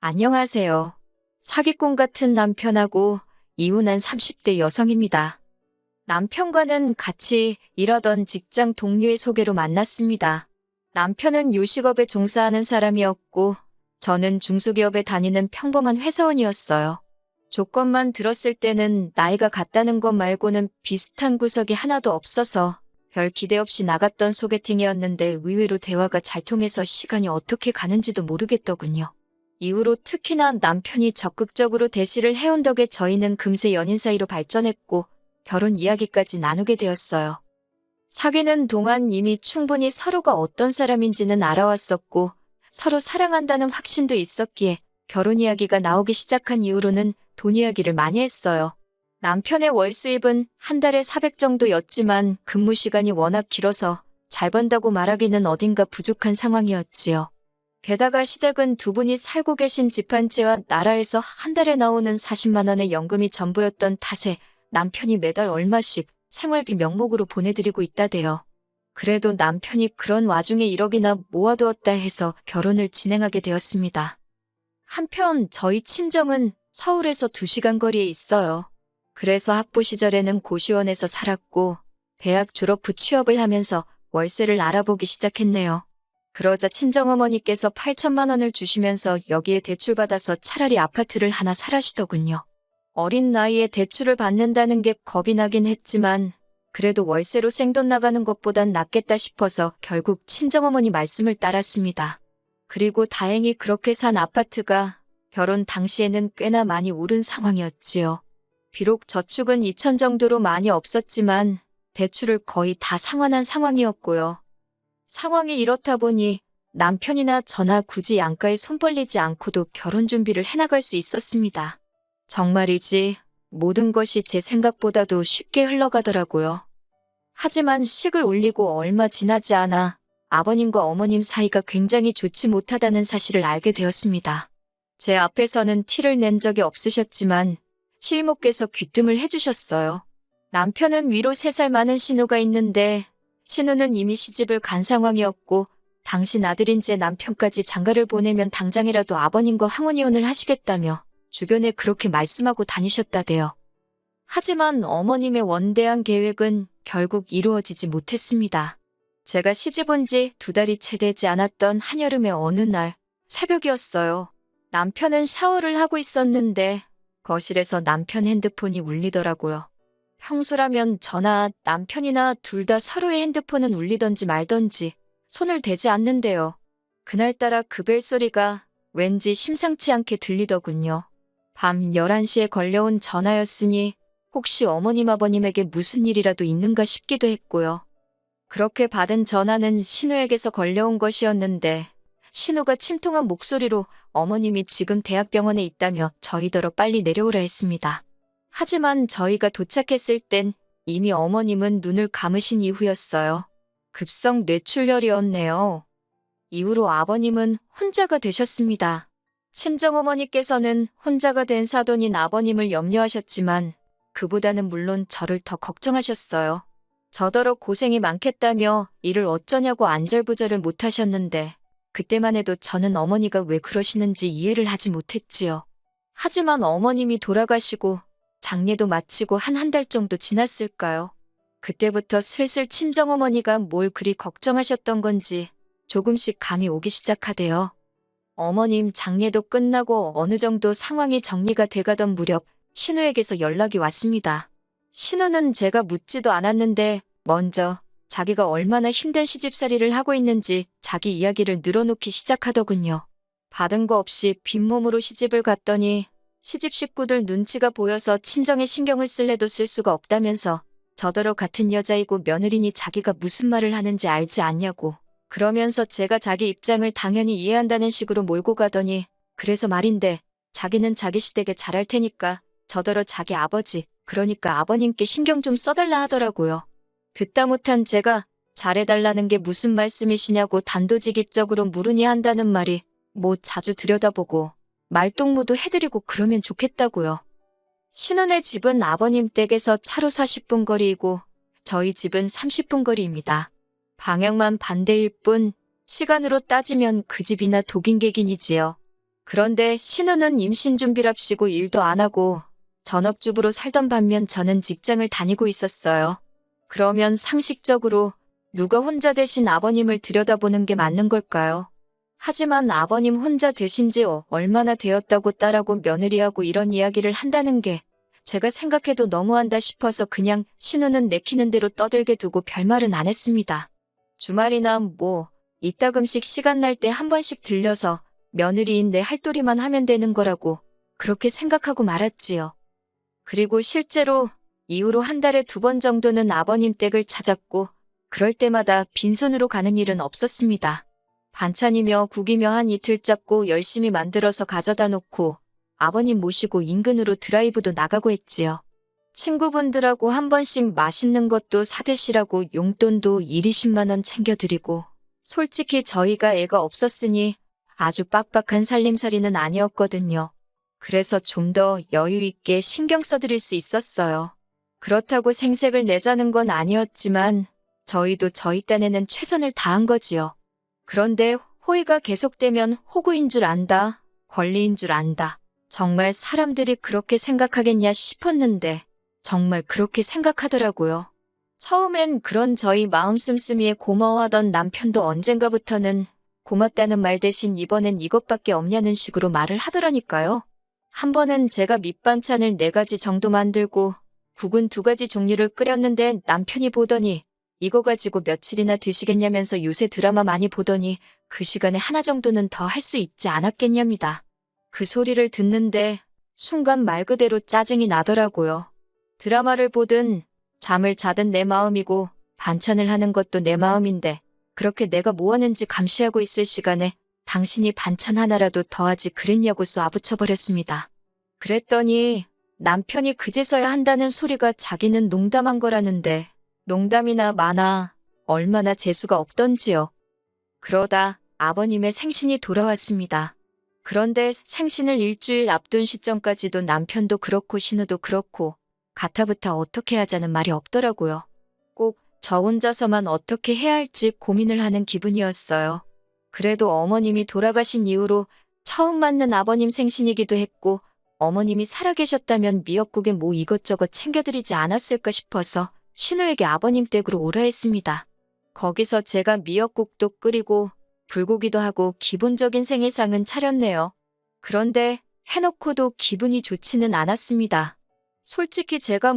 안녕하세요. 사기꾼 같은 남편하고 이혼한 30대 여성입니다. 남편과는 같이 일하던 직장 동료의 소개로 만났습니다. 남편은 요식업에 종사하는 사람이었고, 저는 중소기업에 다니는 평범한 회사원이었어요. 조건만 들었을 때는 나이가 같다는 것 말고는 비슷한 구석이 하나도 없어서 별 기대 없이 나갔던 소개팅이었는데 의외로 대화가 잘 통해서 시간이 어떻게 가는지도 모르겠더군요. 이후로 특히나 남편이 적극적으로 대시를 해온 덕에 저희는 금세 연인 사이로 발전했고 결혼 이야기까지 나누게 되었어요. 사귀는 동안 이미 충분히 서로가 어떤 사람인지는 알아왔었고 서로 사랑한다는 확신도 있었기에 결혼 이야기가 나오기 시작한 이후로는 돈 이야기를 많이 했어요. 남편의 월 수입은 한 달에 400 정도였지만 근무 시간이 워낙 길어서 잘 번다고 말하기는 어딘가 부족한 상황이었지요. 게다가 시댁은 두 분이 살고 계신 집 한 채와 나라에서 한 달에 나오는 40만 원의 연금이 전부였던 탓에 남편이 매달 얼마씩 생활비 명목으로 보내드리고 있다대요. 그래도 남편이 그런 와중에 1억이나 모아두었다 해서 결혼을 진행하게 되었습니다. 한편 저희 친정은 서울에서 2시간 거리에 있어요. 그래서 학부 시절에는 고시원에서 살았고 대학 졸업 후 취업을 하면서 월세를 알아보기 시작했네요. 그러자 친정어머니께서 8천만 원을 주시면서 여기에 대출받아서 차라리 아파트를 하나 사라시더군요. 어린 나이에 대출을 받는다는 게 겁이 나긴 했지만 그래도 월세로 생돈 나가는 것보단 낫겠다 싶어서 결국 친정어머니 말씀을 따랐습니다. 그리고 다행히 그렇게 산 아파트가 결혼 당시에는 꽤나 많이 오른 상황이었지요. 비록 저축은 2천 정도로 많이 없었지만 대출을 거의 다 상환한 상황이었고요. 상황이 이렇다 보니 남편이나 저나 굳이 양가에 손 벌리지 않고도 결혼 준비를 해나갈 수 있었습니다. 정말이지 모든 것이 제 생각보다도 쉽게 흘러가더라고요. 하지만 식을 올리고 얼마 지나지 않아 아버님과 어머님 사이가 굉장히 좋지 못하다는 사실을 알게 되었습니다. 제 앞에서는 티를 낸 적이 없으셨지만 시이모께서 귀뜸을 해주셨어요. 남편은 위로 3살 많은 신우가 있는데 신우는 이미 시집을 간 상황이었고 당신 아들인 제 남편까지 장가를 보내면 당장이라도 아버님과 황혼이혼을 하시겠다며 주변에 그렇게 말씀하고 다니셨다대요. 하지만 어머님의 원대한 계획은 결국 이루어지지 못했습니다. 제가 시집 온 지 2달이 채 되지 않았던 한여름의 어느 날 새벽이었어요. 남편은 샤워를 하고 있었는데 거실에서 남편 핸드폰이 울리더라고요. 평소라면 저나 남편이나 둘 다 서로의 핸드폰은 울리던지 말던지 손을 대지 않는데요. 그날따라 그 벨소리가 왠지 심상치 않게 들리더군요. 밤 11시에 걸려온 전화였으니 혹시 어머님 아버님에게 무슨 일이라도 있는가 싶기도 했고요. 그렇게 받은 전화는 신우에게서 걸려온 것이었는데 신우가 침통한 목소리로 어머님이 지금 대학병원에 있다며 저희더러 빨리 내려오라 했습니다. 하지만 저희가 도착했을 땐 이미 어머님은 눈을 감으신 이후였어요. 급성 뇌출혈이었네요. 이후로 아버님은 혼자가 되셨습니다. 친정어머니께서는 혼자가 된 사돈인 아버님을 염려하셨지만 그보다는 물론 저를 더 걱정하셨어요. 저더러 고생이 많겠다며 일을 어쩌냐고 안절부절을 못하셨는데 그때만 해도 저는 어머니가 왜 그러시는지 이해를 하지 못했지요. 하지만 어머님이 돌아가시고 장례도 마치고 한 달 정도 지났을까요? 그때부터 슬슬 친정어머니가 뭘 그리 걱정하셨던 건지 조금씩 감이 오기 시작하대요. 어머님 장례도 끝나고 어느 정도 상황이 정리가 돼가던 무렵 신우에게서 연락이 왔습니다. 신우는 제가 묻지도 않았는데 먼저 자기가 얼마나 힘든 시집살이를 하고 있는지 자기 이야기를 늘어놓기 시작하더군요. 받은 거 없이 빈몸으로 시집을 갔더니 시집 식구들 눈치가 보여서 친정에 신경을 쓸래도 쓸 수가 없다면서 저더러 같은 여자이고 며느리니 자기가 무슨 말을 하는지 알지 않냐고 그러면서 제가 자기 입장을 당연히 이해한다는 식으로 몰고 가더니 그래서 말인데 자기는 자기 시댁에 잘할 테니까 저더러 자기 아버지 그러니까 아버님께 신경 좀 써달라 하더라고요. 듣다 못한 제가 잘해달라는 게 무슨 말씀이시냐고 단도직입적으로 물으니 한다는 말이 뭐 자주 들여다보고 말동무도 해드리고 그러면 좋겠다고요. 신혼의 집은 아버님 댁에서 차로 40분 거리이고 저희 집은 30분 거리입니다. 방향만 반대일 뿐 시간으로 따지면 그 집이나 독인객이지요. 그런데 신우는 임신 준비랍시고 일도 안 하고 전업주부로 살던 반면 저는 직장을 다니고 있었어요. 그러면 상식적으로 누가 혼자 되신 아버님을 들여다보는 게 맞는 걸까요? 하지만 아버님 혼자 되신 지 얼마나 되었다고 딸하고 며느리하고 이런 이야기를 한다는 게 제가 생각해도 너무한다 싶어서 그냥 신우는 내키는 대로 떠들게 두고 별말은 안 했습니다. 주말이나 이따금씩 시간 날 때 한 번씩 들려서 며느리인 내 할도리만 하면 되는 거라고 그렇게 생각하고 말았지요. 그리고 실제로 이후로 한 달에 2번 정도는 아버님 댁을 찾았고 그럴 때마다 빈손으로 가는 일은 없었습니다. 반찬이며 국이며 한 이틀 잡고 열심히 만들어서 가져다 놓고 아버님 모시고 인근으로 드라이브도 나가고 했지요. 친구분들하고 한 번씩 맛있는 것도 사드시라고 용돈도 20만 원 챙겨드리고 솔직히 저희가 애가 없었으니 아주 빡빡한 살림살이는 아니었거든요. 그래서 좀 더 여유 있게 신경 써드릴 수 있었어요. 그렇다고 생색을 내자는 건 아니었지만 저희도 저희 딴에는 최선을 다한 거지요. 그런데 호의가 계속되면 호구인 줄 안다, 권리인 줄 안다. 정말 사람들이 그렇게 생각하겠냐 싶었는데 정말 그렇게 생각하더라고요. 처음엔 그런 저희 마음 씀씀이에 고마워하던 남편도 언젠가부터는 고맙다는 말 대신 이번엔 이것밖에 없냐는 식으로 말을 하더라니까요. 한 번은 제가 밑반찬을 4가지 정도 만들고 국은 2가지 종류를 끓였는데 남편이 보더니 이거 가지고 며칠이나 드시겠냐면서 요새 드라마 많이 보더니 그 시간에 하나 정도는 더 할 수 있지 않았겠냐입니다. 그 소리를 듣는데 순간 말 그대로 짜증이 나더라고요. 드라마를 보든 잠을 자든 내 마음이고 반찬을 하는 것도 내 마음인데 그렇게 내가 뭐 하는지 감시하고 있을 시간에 당신이 반찬 하나라도 더하지 그랬냐고 쏘아붙여버렸습니다. 그랬더니 남편이 그제서야 한다는 소리가 자기는 농담한 거라는데 농담이나 마나 얼마나 재수가 없던지요. 그러다 아버님의 생신이 돌아왔습니다. 그런데 생신을 일주일 앞둔 시점까지도 남편도 그렇고 신우도 그렇고 가타부타 어떻게 하자는 말이 없더라고요. 꼭 저 혼자서만 어떻게 해야 할지 고민을 하는 기분이었어요. 그래도 어머님이 돌아가신 이후로 처음 맞는 아버님 생신이기도 했고 어머님이 살아계셨다면 미역국에 뭐 이것저것 챙겨드리지 않았을까 싶어서 신우에게 아버님 댁으로 오라 했습니다. 거기서 제가 미역국도 끓이고 불고기도 하고 기본적인 생일상은 차렸네요. 그런데 해놓고도 기분이 좋지는 않았습니다. 솔직히 제가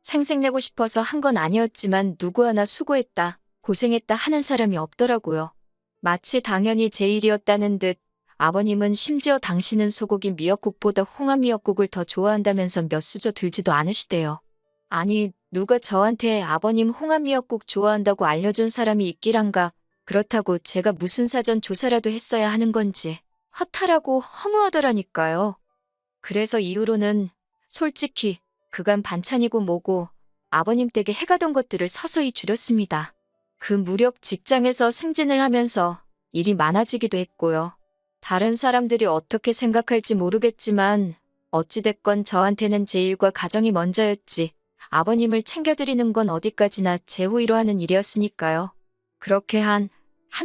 생색내고 싶어서 한 건 아니었지만 누구 하나 수고했다, 고생했다 하는 사람이 없더라고요. 마치 당연히 제 일이었다는 듯 아버님은 심지어 당신은 소고기 미역국보다 홍합 미역국을 더 좋아한다면서 몇 수저 들지도 않으시대요. 아니 누가 저한테 아버님 홍합 미역국 좋아한다고 알려준 사람이 있기란가. 그렇다고 제가 무슨 사전 조사라도 했어야 하는 건지 허탈하고 허무하더라니까요. 그래서 이후로는 솔직히 그간 반찬이고 뭐고 아버님 댁에 해가던 것들을 서서히 줄였습니다. 그 무렵 직장에서 승진을 하면서 일이 많아지기도 했고요. 다른 사람들이 어떻게 생각할지 모르겠지만 어찌됐건 저한테는 제 일과 가정이 먼저였지 아버님을 챙겨드리는 건 어디까지나 제 호의로 하는 일이었으니까요. 그렇게 한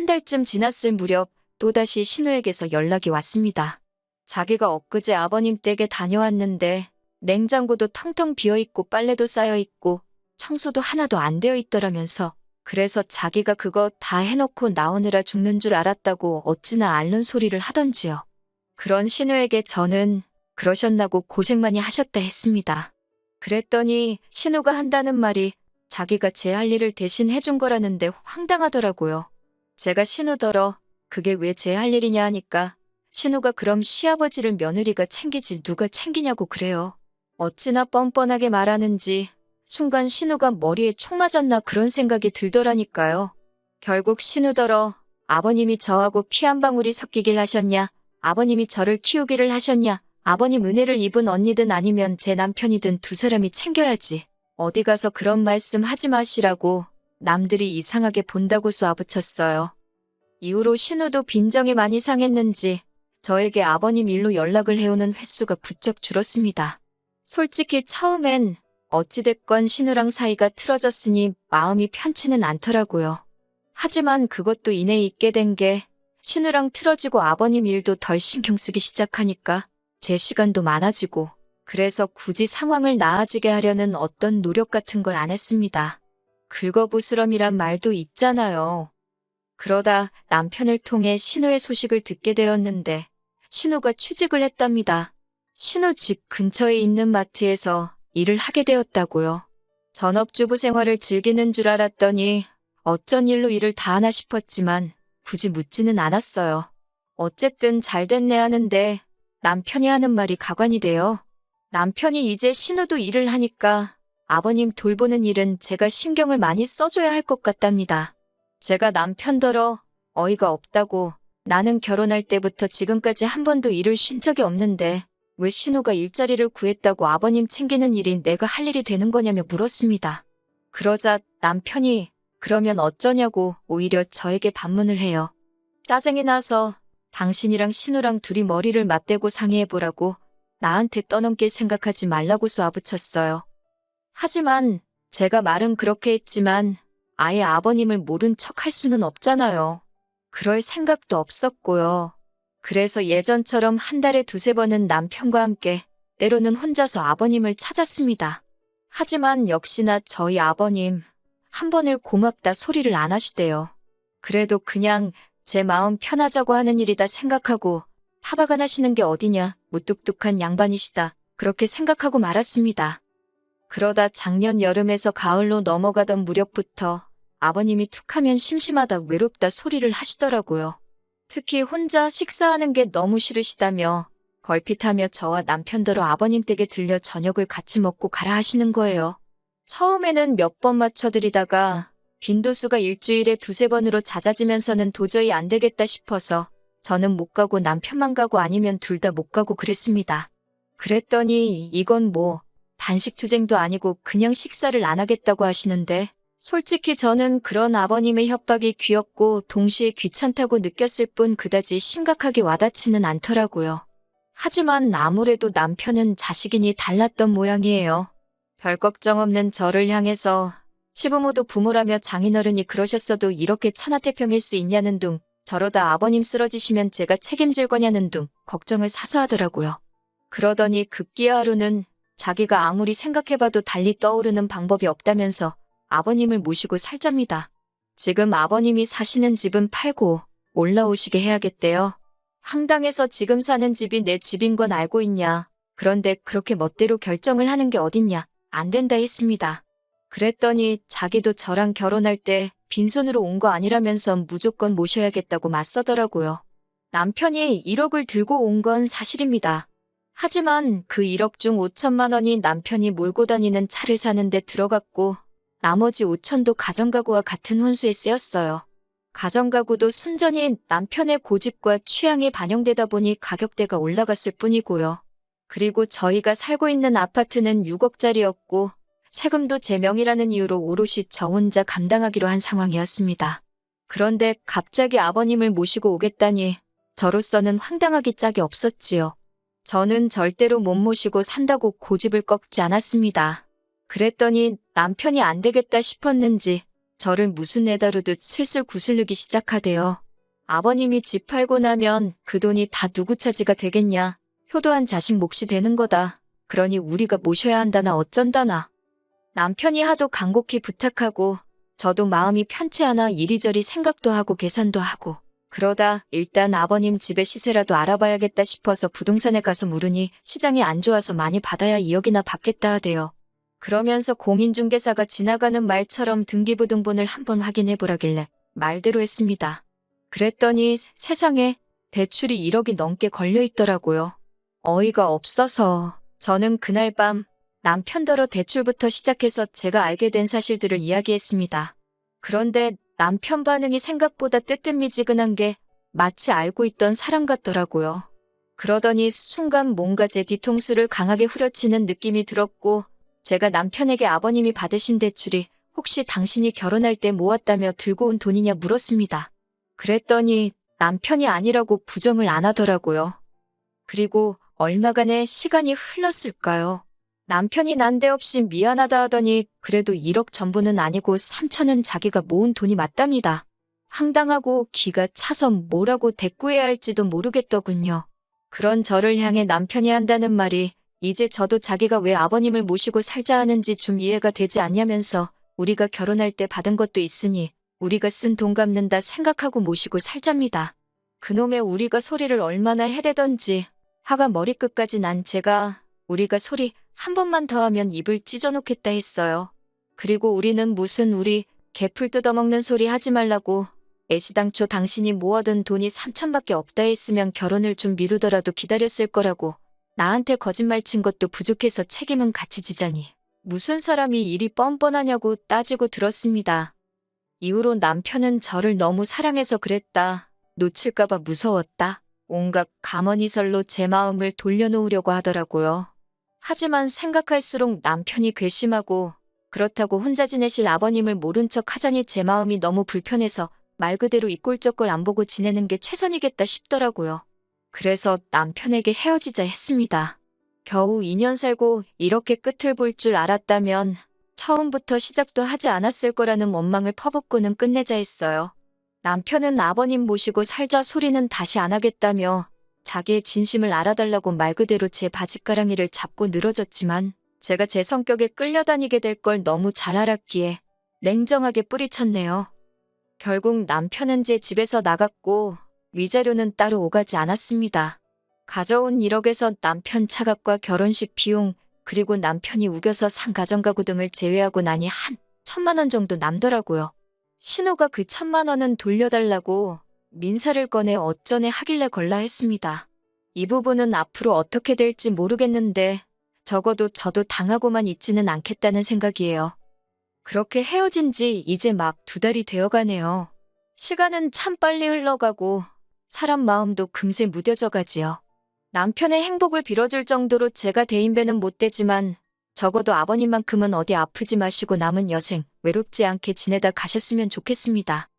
달쯤 지났을 무렵 또다시 신우에게서 연락이 왔습니다. 자기가 엊그제 아버님 댁에 다녀왔는데 냉장고도 텅텅 비어있고 빨래도 쌓여있고 청소도 하나도 안 되어 있더라면서 그래서 자기가 그거 다 해놓고 나오느라 죽는 줄 알았다고 어찌나 앓는 소리를 하던지요. 그런 신우에게 저는 그러셨나고 고생 많이 하셨다 했습니다. 그랬더니 신우가 한다는 말이 자기가 제 할 일을 대신 해준 거라는데 황당하더라고요. 제가 신우더러 그게 왜 제 할 일이냐 하니까 신우가 그럼 시아버지를 며느리가 챙기지 누가 챙기냐고 그래요. 어찌나 뻔뻔하게 말하는지 순간 신우가 머리에 총 맞았나 그런 생각이 들더라니까요. 결국 신우더러 아버님이 저하고 피 한 방울이 섞이길 하셨냐, 아버님이 저를 키우기를 하셨냐, 아버님 은혜를 입은 언니든 아니면 제 남편이든 2사람이 챙겨야지. 어디 가서 그런 말씀 하지 마시라고 남들이 이상하게 본다고 쏘아붙였어요. 이후로 신우도 빈정이 많이 상했는지 저에게 아버님 일로 연락을 해오는 횟수가 부쩍 줄었습니다. 솔직히 처음엔 어찌됐건 신우랑 사이가 틀어졌으니 마음이 편치는 않더라고요. 하지만 그것도 이내 있게 된 게 신우랑 틀어지고 아버님 일도 덜 신경 쓰기 시작하니까 제 시간도 많아지고 그래서 굳이 상황을 나아지게 하려는 어떤 노력 같은 걸 안 했습니다. 긁어부스럼이란 말도 있잖아요. 그러다 남편을 통해 신우의 소식을 듣게 되었는데 신우가 취직을 했답니다. 신우 집 근처에 있는 마트에서 일을 하게 되었다고요. 전업주부 생활을 즐기는 줄 알았더니 어쩐 일로 일을 다 하나 싶었지만 굳이 묻지는 않았어요. 어쨌든 잘 됐네 하는데 남편이 하는 말이 가관이 돼요. 남편이 이제 신우도 일을 하니까 아버님 돌보는 일은 제가 신경을 많이 써줘야 할 것 같답니다. 제가 남편더러 어이가 없다고 나는 결혼할 때부터 지금까지 한 번도 일을 쉰 적이 없는데 왜 신우가 일자리를 구했다고 아버님 챙기는 일이 내가 할 일이 되는 거냐며 물었습니다. 그러자 남편이 그러면 어쩌냐고 오히려 저에게 반문을 해요. 짜증이 나서 당신이랑 신우랑 둘이 머리를 맞대고 상의해보라고 나한테 떠넘길 생각하지 말라고 쏘아붙였어요. 하지만 제가 말은 그렇게 했지만 아예 아버님을 모른 척 할 수는 없잖아요. 그럴 생각도 없었고요. 그래서 예전처럼 한 달에 두세 번은 남편과 함께 때로는 혼자서 아버님을 찾았습니다. 하지만 역시나 저희 아버님 한 번을 고맙다 소리를 안 하시대요. 그래도 그냥 제 마음 편하자고 하는 일이다 생각하고 타박안 하시는 게 어디냐 무뚝뚝한 양반이시다 그렇게 생각하고 말았습니다. 그러다 작년 여름에서 가을로 넘어가던 무렵부터 아버님이 툭하면 심심하다 외롭다 소리를 하시더라고요. 특히 혼자 식사하는 게 너무 싫으시다며 걸핏하며 저와 남편더러 아버님 댁에 들려 저녁을 같이 먹고 가라 하시는 거예요. 처음에는 몇 번 맞춰드리다가 빈도수가 일주일에 두세 번으로 잦아지면서는 도저히 안 되겠다 싶어서 저는 못 가고 남편만 가고 아니면 둘 다 못 가고 그랬습니다. 그랬더니 이건 뭐 단식투쟁도 아니고 그냥 식사를 안 하겠다고 하시는데 솔직히 저는 그런 아버님의 협박이 귀엽고 동시에 귀찮다고 느꼈을 뿐 그다지 심각하게 와닿지는 않더라고요. 하지만 아무래도 남편은 자식이니 달랐던 모양이에요. 별 걱정 없는 저를 향해서 시부모도 부모라며 장인어른이 그러셨어도 이렇게 천하태평일 수 있냐는 둥 저러다 아버님 쓰러지시면 제가 책임질 거냐는 둥 걱정을 사서 하더라고요. 그러더니 급기야 하루는 자기가 아무리 생각해봐도 달리 떠오르는 방법이 없다면서 아버님을 모시고 살잡니다. 지금 아버님이 사시는 집은 팔고 올라오시게 해야겠대요. 황당해서 지금 사는 집이 내 집인 건 알고 있냐. 그런데 그렇게 멋대로 결정을 하는 게 어딨냐. 안 된다 했습니다. 그랬더니 자기도 저랑 결혼할 때 빈손으로 온 거 아니라면서 무조건 모셔야겠다고 맞서더라고요. 남편이 1억을 들고 온 건 사실입니다. 하지만 그 1억 중 5천만 원이 남편이 몰고 다니는 차를 사는데 들어갔고 나머지 5천도 가정가구와 같은 혼수에 쓰였어요. 가정가구도 순전히 남편의 고집과 취향이 반영되다 보니 가격대가 올라갔을 뿐이고요. 그리고 저희가 살고 있는 아파트는 6억짜리였고 세금도 제 명의라는 이유로 오롯이 저 혼자 감당하기로 한 상황이었습니다. 그런데 갑자기 아버님을 모시고 오겠다니 저로서는 황당하기 짝이 없었지요. 저는 절대로 못 모시고 산다고 고집을 꺾지 않았습니다. 그랬더니 남편이 안 되겠다 싶었는지 저를 무슨 애 다루듯 슬슬 구슬르기 시작하대요. 아버님이 집 팔고 나면 그 돈이 다 누구 차지가 되겠냐. 효도한 자식 몫이 되는 거다. 그러니 우리가 모셔야 한다나 어쩐다나. 남편이 하도 간곡히 부탁하고 저도 마음이 편치 않아 이리저리 생각도 하고 계산도 하고 그러다 일단 아버님 집의 시세라도 알아봐야겠다 싶어서 부동산에 가서 물으니 시장이 안 좋아서 많이 받아야 2억이나 받겠다 하대요. 그러면서 공인중개사가 지나가는 말처럼 등기부등본을 한번 확인해보라길래 말대로 했습니다. 그랬더니 세상에 대출이 1억이 넘게 걸려있더라고요. 어이가 없어서 저는 그날 밤 남편더러 대출부터 시작해서 제가 알게 된 사실들을 이야기했습니다. 그런데 남편 반응이 생각보다 뜨뜻미지근한 게 마치 알고 있던 사람 같더라고요. 그러더니 순간 뭔가 제 뒤통수를 강하게 후려치는 느낌이 들었고 제가 남편에게 아버님이 받으신 대출이 혹시 당신이 결혼할 때 모았다며 들고 온 돈이냐 물었습니다. 그랬더니 남편이 아니라고 부정을 안 하더라고요. 그리고 얼마간의 시간이 흘렀을까요? 남편이 난데없이 미안하다 하더니 그래도 1억 전부는 아니고 3천은 자기가 모은 돈이 맞답니다. 황당하고 기가 차서 뭐라고 대꾸해야 할지도 모르겠더군요. 그런 저를 향해 남편이 한다는 말이 이제 저도 자기가 왜 아버님을 모시고 살자 하는지 좀 이해가 되지 않냐면서 우리가 결혼할 때 받은 것도 있으니 우리가 쓴 돈 갚는다 생각하고 모시고 살잡니다. 그놈의 우리가 소리를 얼마나 해대던지 화가 머리끝까지 난 제가 우리가 소리 한 번만 더 하면 입을 찢어놓겠다 했어요. 그리고 우리는 무슨 우리 개풀 뜯어먹는 소리 하지 말라고 애시당초 당신이 모아둔 돈이 3천밖에 없다 했으면 결혼을 좀 미루더라도 기다렸을 거라고 나한테 거짓말 친 것도 부족해서 책임은 같이 지자니 무슨 사람이 일이 뻔뻔하냐고 따지고 들었습니다. 이후로 남편은 저를 너무 사랑해서 그랬다. 놓칠까봐 무서웠다. 온갖 가머니설로 제 마음을 돌려놓으려고 하더라고요. 하지만 생각할수록 남편이 괘씸하고 그렇다고 혼자 지내실 아버님을 모른 척 하자니 제 마음이 너무 불편해서 말 그대로 이 꼴 저 꼴 안 보고 지내는 게 최선이겠다 싶더라고요. 그래서 남편에게 헤어지자 했습니다. 겨우 2년 살고 이렇게 끝을 볼 줄 알았다면 처음부터 시작도 하지 않았을 거라는 원망을 퍼붓고는 끝내자 했어요. 남편은 아버님 모시고 살자 소리는 다시 안 하겠다며 자기의 진심을 알아달라고 말 그대로 제 바짓가랑이를 잡고 늘어졌지만 제가 제 성격에 끌려다니게 될 걸 너무 잘 알았기에 냉정하게 뿌리쳤네요. 결국 남편은 제 집에서 나갔고 위자료는 따로 오가지 않았습니다. 가져온 1억에서 남편 차값과 결혼식 비용 그리고 남편이 우겨서 산 가정가구 등을 제외하고 나니 한 1,000만 원 정도 남더라고요. 신우가 그 1,000만 원은 돌려달라고 민사를 꺼내 어쩌네 하길래 걸라 했습니다. 이 부분은 앞으로 어떻게 될지 모르겠는데 적어도 저도 당하고만 있지는 않겠다는 생각이에요. 그렇게 헤어진 지 이제 막 2달이 되어가네요. 시간은 참 빨리 흘러가고 사람 마음도 금세 무뎌져 가지요. 남편의 행복을 빌어줄 정도로 제가 대인배는 못 되지만 적어도 아버님만큼은 어디 아프지 마시고 남은 여생 외롭지 않게 지내다 가셨으면 좋겠습니다.